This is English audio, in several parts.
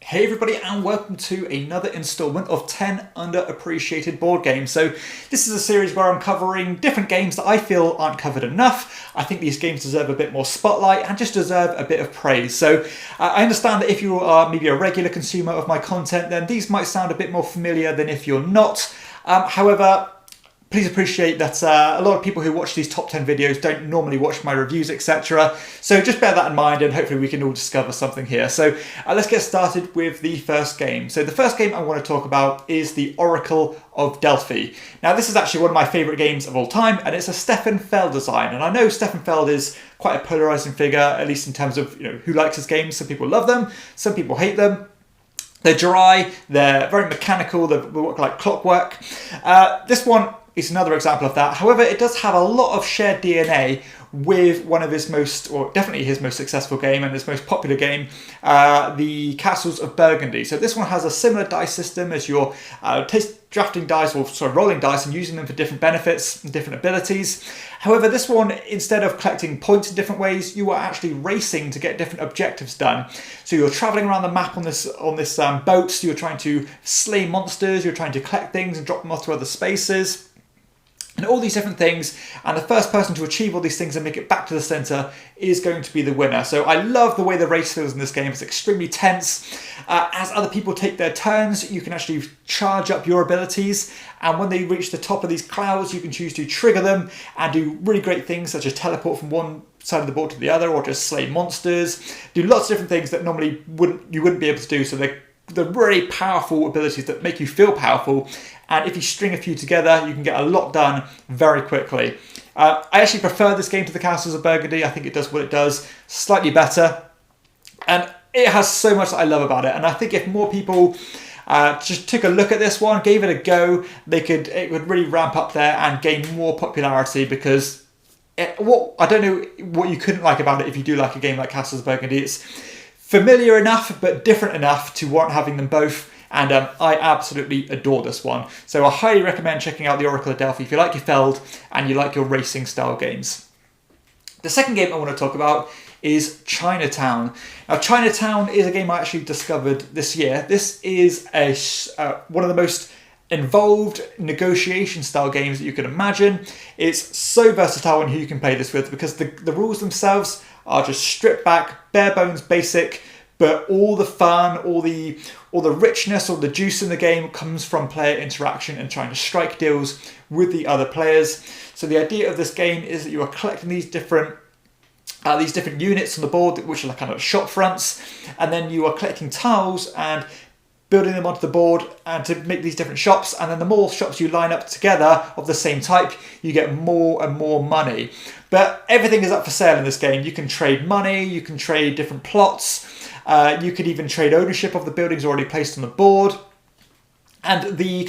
Hey everybody, and welcome to another installment of 10 Underappreciated board games. So this is a series where I'm covering different games that I feel aren't covered enough. I think these games deserve a bit more spotlight and just deserve a bit of praise. So I understand that if you are maybe a regular consumer of my content, then these might sound a bit more familiar than if you're not. However, please appreciate that a lot of people who watch these top 10 videos don't normally watch my reviews, etc. So just bear that in mind and hopefully we can all discover something here. So let's get started with the first game. So the first game I want to talk about is the Oracle of Delphi. Now this is actually one of my favourite games of all time, and it's a Stefan Feld design. And I know Stefan Feld is quite a polarising figure, at least in terms of who likes his games. Some people love them, some people hate them. They're dry, they're very mechanical, they work like clockwork. This one is another example of that. However, it does have a lot of shared DNA with one of his most, or definitely his most successful game and his most popular game, the Castles of Burgundy. So this one has a similar dice system as your drafting dice, or sort of rolling dice, and using them for different benefits and different abilities. However, this one, instead of collecting points in different ways, you are actually racing to get different objectives done. So you're traveling around the map on this boat, so you're trying to slay monsters, you're trying to collect things and drop them off to other spaces, and all these different things, and the first person to achieve all these things and make it back to the centre is going to be the winner. So I love the way the race feels in this game. It's extremely tense. As other people take their turns, you can actually charge up your abilities, and when they reach the top of these clouds, you can choose to trigger them and do really great things such as teleport from one side of the board to the other, or just slay monsters, do lots of different things that normally you wouldn't be able to do. So they're really powerful abilities that make you feel powerful, and if you string a few together, you can get a lot done very quickly. I actually prefer this game to the Castles of Burgundy. I think it does what it does slightly better, and it has so much that I love about it. And I think if more people just took a look at this one, gave it a go, it would really ramp up there and gain more popularity, because I don't know what you couldn't like about it if you do like a game like Castles of Burgundy. It's familiar enough but different enough to warrant having them both, and I absolutely adore this one. So I highly recommend checking out the Oracle of Delphi if you like your Feld and you like your racing style games. The second game I want to talk about is Chinatown. Now Chinatown is a game I actually discovered this year. This is one of the most involved negotiation style games that you can imagine. It's so versatile in who you can play this with, because the rules themselves are just stripped back, bare bones basic, but all the fun, all the richness, all the juice in the game comes from player interaction and trying to strike deals with the other players. So the idea of this game is that you are collecting these different units on the board, which are like kind of shop fronts, and then you are collecting tiles and building them onto the board and to make these different shops, and then the more shops you line up together of the same type, you get more and more money. But everything is up for sale in this game. You can trade money, you can trade different plots, you could even trade ownership of the buildings already placed on the board. And the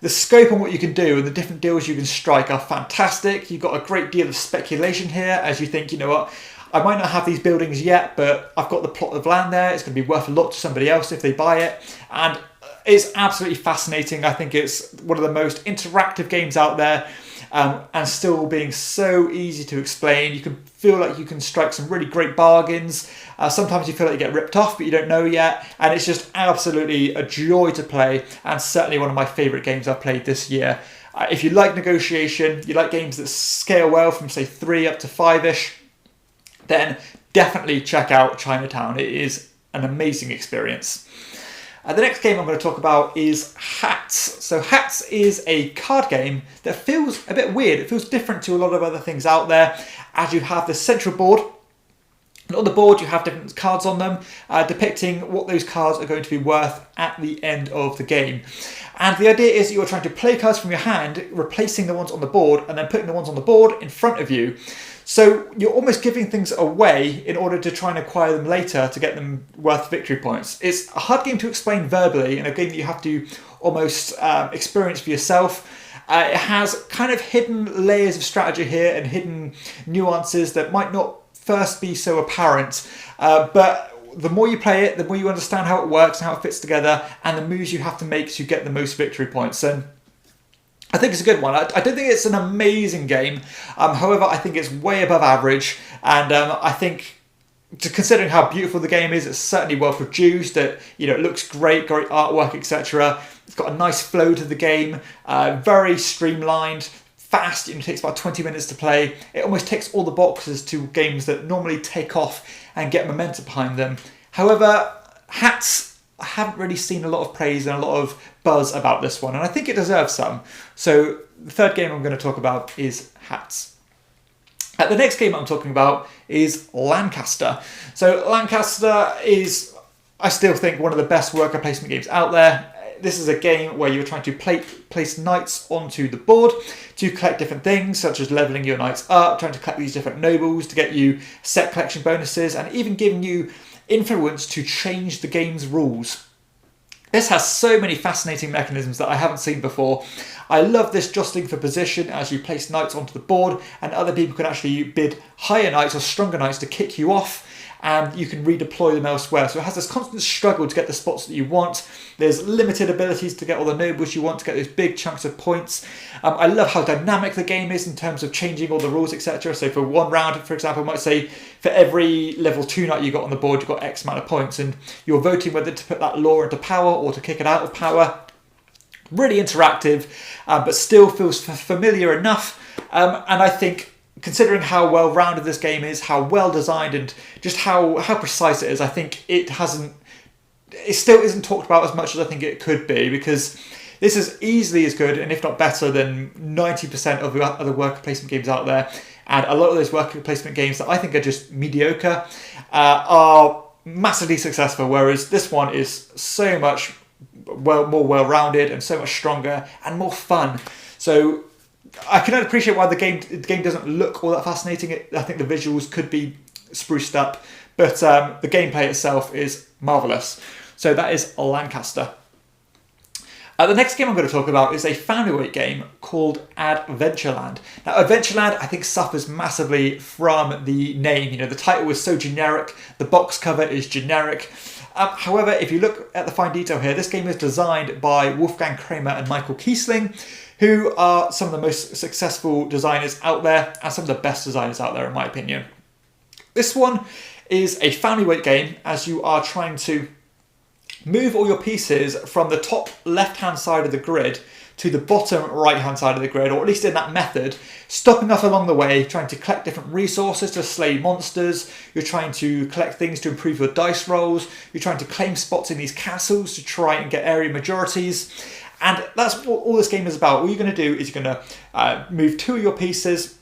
scope on what you can do and the different deals you can strike are fantastic. You've got a great deal of speculation here, as you think, you know what, I might not have these buildings yet, but I've got the plot of land there. It's going to be worth a lot to somebody else if they buy it. And it's absolutely fascinating. I think it's one of the most interactive games out there, and still being so easy to explain. You can feel like you can strike some really great bargains. Sometimes you feel like you get ripped off, but you don't know yet. And it's just absolutely a joy to play, and certainly one of my favourite games I've played this year. If you like negotiation, you like games that scale well from say 3 up to 5-ish, then definitely check out Chinatown. It is an amazing experience. The next game I'm going to talk about is Hats. So Hats is a card game that feels a bit weird. It feels different to a lot of other things out there, as you have this central board. And on the board you have different cards on them, depicting what those cards are going to be worth at the end of the game. And the idea is that you're trying to play cards from your hand, replacing the ones on the board, and then putting the ones on the board in front of you. So you're almost giving things away in order to try and acquire them later to get them worth victory points. It's a hard game to explain verbally, and a game that you have to almost experience for yourself. It has kind of hidden layers of strategy here and hidden nuances that might not first be so apparent, but the more you play it, the more you understand how it works and how it fits together, and the moves you have to make to get the most victory points. And I think it's a good one. I don't think it's an amazing game. However, I think it's way above average, and I think considering how beautiful the game is, it's certainly well produced. It looks great artwork, etc. It's got a nice flow to the game, very streamlined, fast. It takes about 20 minutes to play. It almost ticks all the boxes to games that normally take off and get momentum behind them. However, Hats, I haven't really seen a lot of praise and a lot of buzz about this one, and I think it deserves some. So the third game I'm going to talk about is Hats. The next game I'm talking about is Lancaster. So Lancaster is, I still think, one of the best worker placement games out there. This is a game where you're trying to place knights onto the board to collect different things, such as leveling your knights up, trying to collect these different nobles to get you set collection bonuses, and even giving you influence to change the game's rules. This has so many fascinating mechanisms that I haven't seen before. I love this jostling for position as you place knights onto the board, and other people can actually bid higher knights or stronger knights to kick you off, and you can redeploy them elsewhere. So it has this constant struggle to get the spots that you want. There's limited abilities to get all the nobles you want, to get those big chunks of points. I love how dynamic the game is in terms of changing all the rules, etc. So for one round, for example, I might say for every level 2 knight you got on the board, you got X amount of points, and you're voting whether to put that law into power or to kick it out of power. Really interactive, but still feels familiar enough. And I think, considering how well-rounded this game is, how well-designed, and just how precise it is, I think it still isn't talked about as much as I think it could be, because this is easily as good, and if not better, than 90% of the other worker placement games out there. And a lot of those worker placement games that I think are just mediocre are massively successful, whereas this one is so much more well-rounded and so much stronger and more fun. So I can appreciate why the game doesn't look all that fascinating. I think the visuals could be spruced up, but the gameplay itself is marvellous. So that is Lancaster. The next game I'm going to talk about is a family weight game called Adventureland. Now, Adventureland, I think, suffers massively from the name. The title is so generic, the box cover is generic. However, if you look at the fine detail here, this game is designed by Wolfgang Kramer and Michael Kiesling, who are some of the most successful designers out there and some of the best designers out there, in my opinion. This one is a family weight game as you are trying to move all your pieces from the top left-hand side of the grid to the bottom right-hand side of the grid, or at least in that method, stopping off along the way, trying to collect different resources to slay monsters. You're trying to collect things to improve your dice rolls. You're trying to claim spots in these castles to try and get area majorities. And that's what all this game is about. All you're going to do is you're going to move 2 of your pieces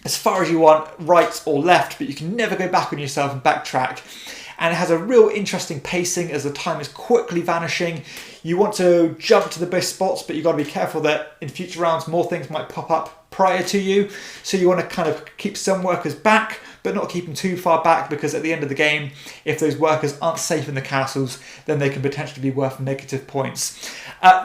as far as you want, right or left, but you can never go back on yourself and backtrack. And it has a real interesting pacing as the time is quickly vanishing. You want to jump to the best spots, but you've got to be careful that in future rounds more things might pop up prior to you. So you want to kind of keep some workers back, but not keep them too far back, because at the end of the game, if those workers aren't safe in the castles, then they can potentially be worth negative points.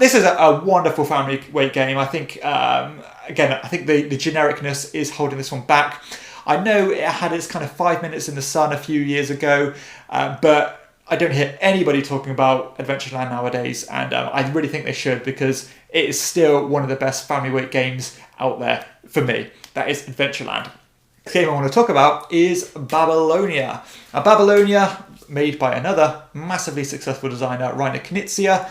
This is a wonderful family weight game. I think, again, I think the genericness is holding this one back. I know it had its kind of 5 minutes in the sun a few years ago, but I don't hear anybody talking about Adventureland nowadays, and I really think they should, because it is still one of the best family weight games out there for me. That is Adventureland. The game I want to talk about is Babylonia. Now, Babylonia, made by another massively successful designer, Rainer Knizia.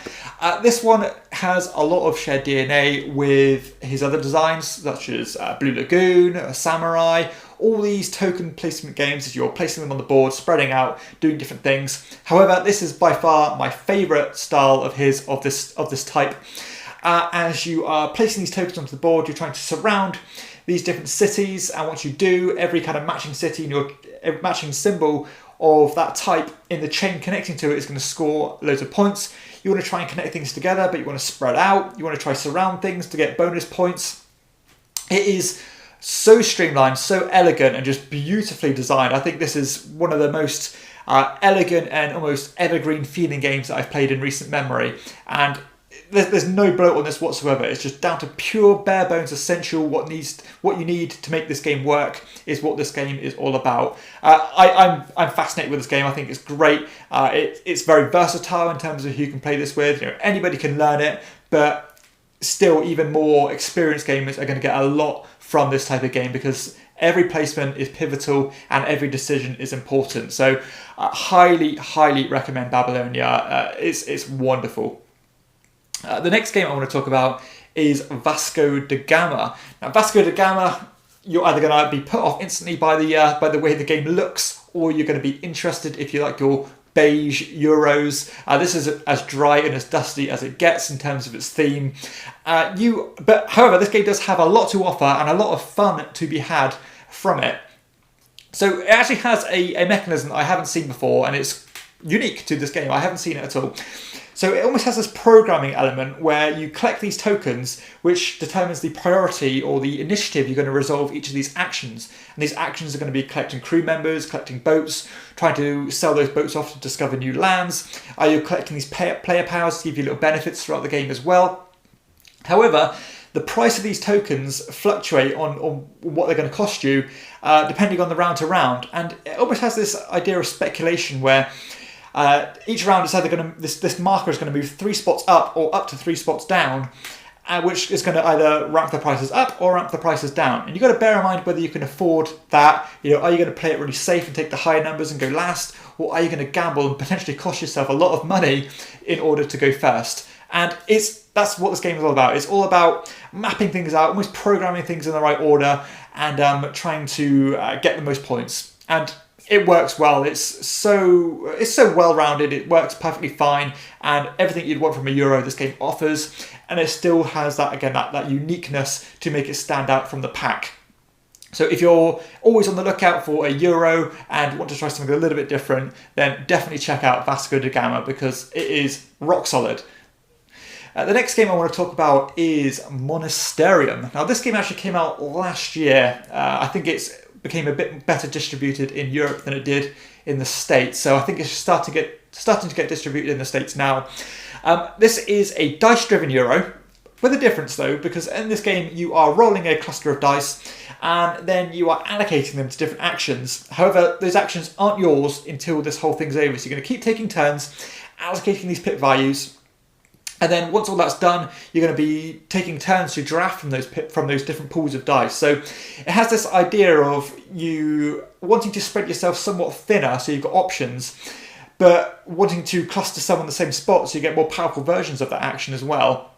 This one has a lot of shared DNA with his other designs, such as Blue Lagoon, Samurai, all these token placement games as you're placing them on the board, spreading out, doing different things. However, this is by far my favourite style of this type. As you are placing these tokens onto the board, you're trying to surround these different cities, and once you do, every kind of matching city and your matching symbol of that type in the chain connecting to it is going to score loads of points. You want to try and connect things together, but you want to spread out. You want to try surround things to get bonus points. It is so streamlined, so elegant, and just beautifully designed. I think this is one of the most elegant and almost evergreen feeling games that I've played in recent memory. And there's no bloat on this whatsoever. It's just down to pure bare bones essential. What you need to make this game work is what this game is all about. I'm fascinated with this game. I think it's great. It's very versatile in terms of who you can play this with. Anybody can learn it, but still even more experienced gamers are going to get a lot from this type of game, because Every placement is pivotal and every decision is important. So highly recommend Babylonia. It's wonderful. The next game I want to talk about is Vasco da Gama. Now, Vasco da Gama, you're either going to be put off instantly by the way the game looks, or you're going to be interested if you like your beige Euros. This is as dry and as dusty as it gets in terms of its theme. However, this game does have a lot to offer and a lot of fun to be had from it. So it actually has a mechanism that I haven't seen before, and it's unique to this game. I haven't seen it at all. So it almost has this programming element where you collect these tokens, which determines the priority or the initiative you're going to resolve each of these actions. And these actions are going to be collecting crew members, collecting boats, trying to sell those boats off to discover new lands. You're collecting these player powers to give you little benefits throughout the game as well. However, the price of these tokens fluctuate on what they're going to cost you, depending on the round to round. And it almost has this idea of speculation where each round is either this marker is going to move 3 spots up or up to 3 spots down, which is going to either ramp the prices up or ramp the prices down. And you've got to bear in mind whether you can afford that. Are you going to play it really safe and take the higher numbers and go last, or are you going to gamble and potentially cost yourself a lot of money in order to go first? And that's what this game is all about. It's all about mapping things out, almost programming things in the right order, and trying to get the most points. And it works well. It's so well-rounded. It works perfectly fine, and everything you'd want from a Euro this game offers. And it still has that uniqueness to make it stand out from the pack. So if you're always on the lookout for a Euro and want to try something a little bit different, then definitely check out Vasco da Gama, because it is rock solid. The next game I want to talk about is Monasterium. Now, this game actually came out last year. I think it's became a bit better distributed in Europe than it did in the States. So I think it's starting to get distributed in the States now. This is a dice-driven Euro, with a difference though, because in this game you are rolling a cluster of dice and then you are allocating them to different actions. However, those actions aren't yours until this whole thing's over. So you're going to keep taking turns, allocating these pip values. And then once all that's done, you're going to be taking turns to draft from those different pools of dice. So it has this idea of you wanting to spread yourself somewhat thinner, so you've got options, but wanting to cluster some on the same spot so you get more powerful versions of that action as well.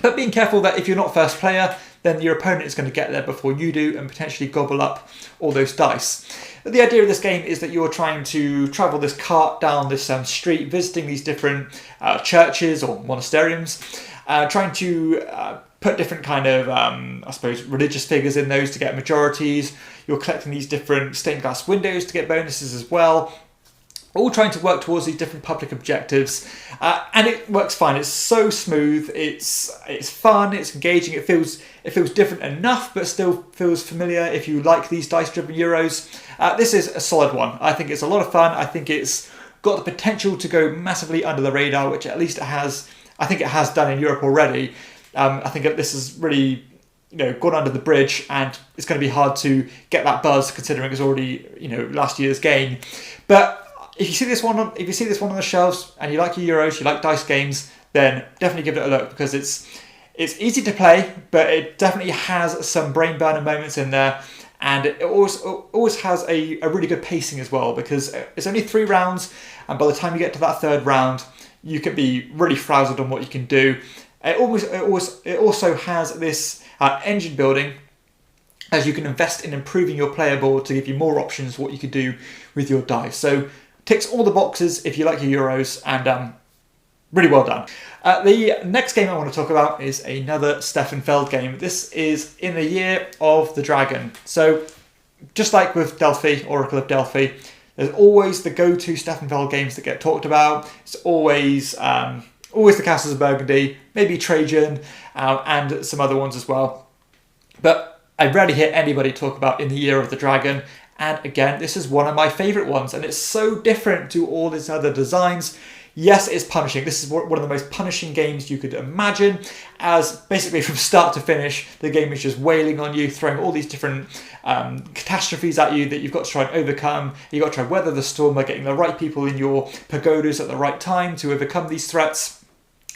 But being careful that if you're not first player, then your opponent is going to get there before you do and potentially gobble up all those dice. The idea of this game is that you're trying to travel this cart down this street, visiting these different churches or monasteriums, trying to put different kind of, religious figures in those to get majorities. You're collecting these different stained glass windows to get bonuses as well. All trying to work towards these different public objectives, and it works fine. It's so smooth. It's fun. It's engaging. It feels different enough, but still feels familiar if you like these dice-driven Euros. This is a solid one. I think it's a lot of fun. I think it's got the potential to go massively under the radar, which at least it has. I think it has done in Europe already. I think this has really gone under the bridge, and it's going to be hard to get that buzz considering it's already last year's game, but. If you see this one on the shelves and you like your Euros, you like dice games, then definitely give it a look, because it's easy to play, but it definitely has some brain burner moments in there, and it always has a really good pacing as well, because it's only 3 rounds, and by the time you get to that 3rd round, you can be really frazzled on what you can do. It also has this engine building, as you can invest in improving your player board to give you more options what you can do with your dice. So ticks all the boxes if you like your Euros, and really well done. The next game I want to talk about is another Stefan Feld game. This is in the year of the dragon. So just like with Delphi, Oracle of Delphi, there's always the go-to Stefan Feld games that get talked about. It's always the Castles of Burgundy, maybe Trajan, and some other ones as well. But I rarely hear anybody talk about In the Year of the Dragon. And again, this is one of my favourite ones, and it's so different to all these other designs. Yes, it's punishing. This is one of the most punishing games you could imagine, as basically from start to finish, the game is just wailing on you, throwing all these different catastrophes at you that you've got to try and overcome. You've got to try and weather the storm by getting the right people in your pagodas at the right time to overcome these threats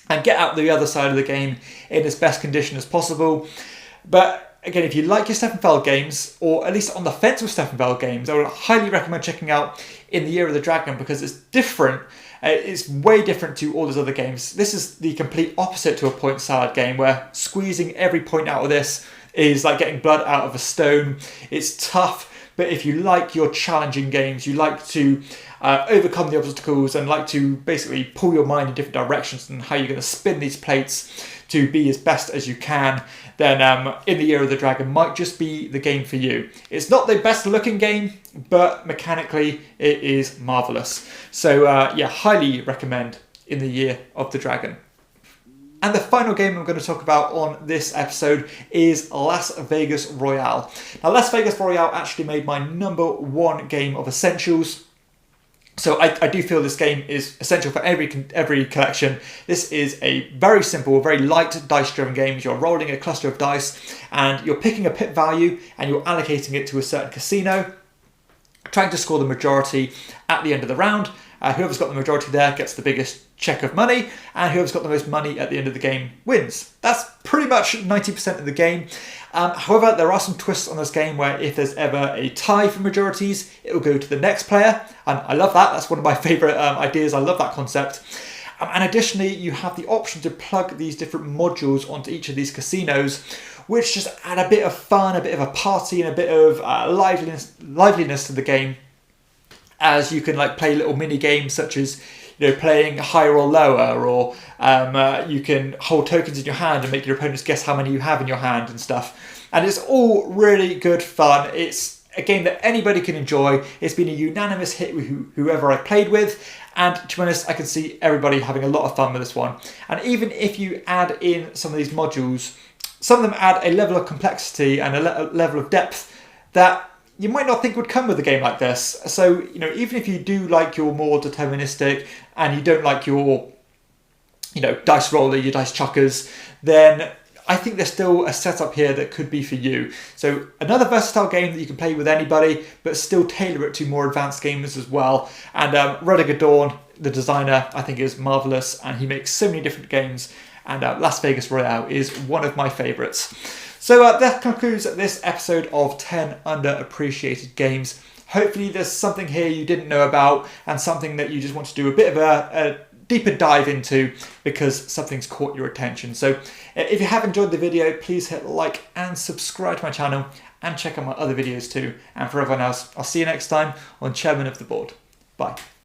and get out the other side of the game in as best condition as possible. But again, if you like your Steffenfeld games, or at least on the fence with Steffenfeld games, I would highly recommend checking out In the Year of the Dragon, because it's different. It's way different to all those other games. This is the complete opposite to a point salad game, where squeezing every point out of this is like getting blood out of a stone. It's tough, but if you like your challenging games, you like to overcome the obstacles and like to basically pull your mind in different directions and how you're going to spin these plates to be as best as you can, then In the Year of the Dragon might just be the game for you. It's not the best looking game, but mechanically it is marvellous. So yeah, highly recommend In the Year of the Dragon. And the final game I'm going to talk about on this episode is Las Vegas Royale. Now, Las Vegas Royale actually made my #1 game of essentials. So I do feel this game is essential for every collection. This is a very simple, very light dice-driven game. You're rolling a cluster of dice and you're picking a pit value and you're allocating it to a certain casino, trying to score the majority at the end of the round. Whoever's got the majority there gets the biggest check of money, and whoever's got the most money at the end of the game wins. That's pretty much 90% of the game. However, there are some twists on this game where if there's ever a tie for majorities, it will go to the next player, and I love that. That's one of my favourite ideas. I love that concept. And additionally, you have the option to plug these different modules onto each of these casinos, which just add a bit of fun, a bit of a party, and a bit of liveliness to the game, as you can like play little mini games such as, you know, playing higher or lower, or you can hold tokens in your hand and make your opponents guess how many you have in your hand and stuff. And it's all really good fun. It's a game that anybody can enjoy. It's been a unanimous hit with whoever I played with, and to be honest, I can see everybody having a lot of fun with this one. And even if you add in some of these modules, some of them add a level of complexity and a level of depth that you might not think would come with a game like this. So, you know, even if you do like your more deterministic and you don't like your, you know, dice roller, your dice chuckers, then I think there's still a setup here that could be for you. So another versatile game that you can play with anybody, but still tailor it to more advanced gamers as well. And Rudiger Dawn, the designer, I think is marvellous, and he makes so many different games. And Las Vegas Royale is one of my favourites. So that concludes this episode of 10 Underappreciated Games. Hopefully there's something here you didn't know about, and something that you just want to do a bit of a deeper dive into because something's caught your attention. So if you have enjoyed the video, please hit like and subscribe to my channel, and check out my other videos too. And for everyone else, I'll see you next time on Chairman of the Board. Bye.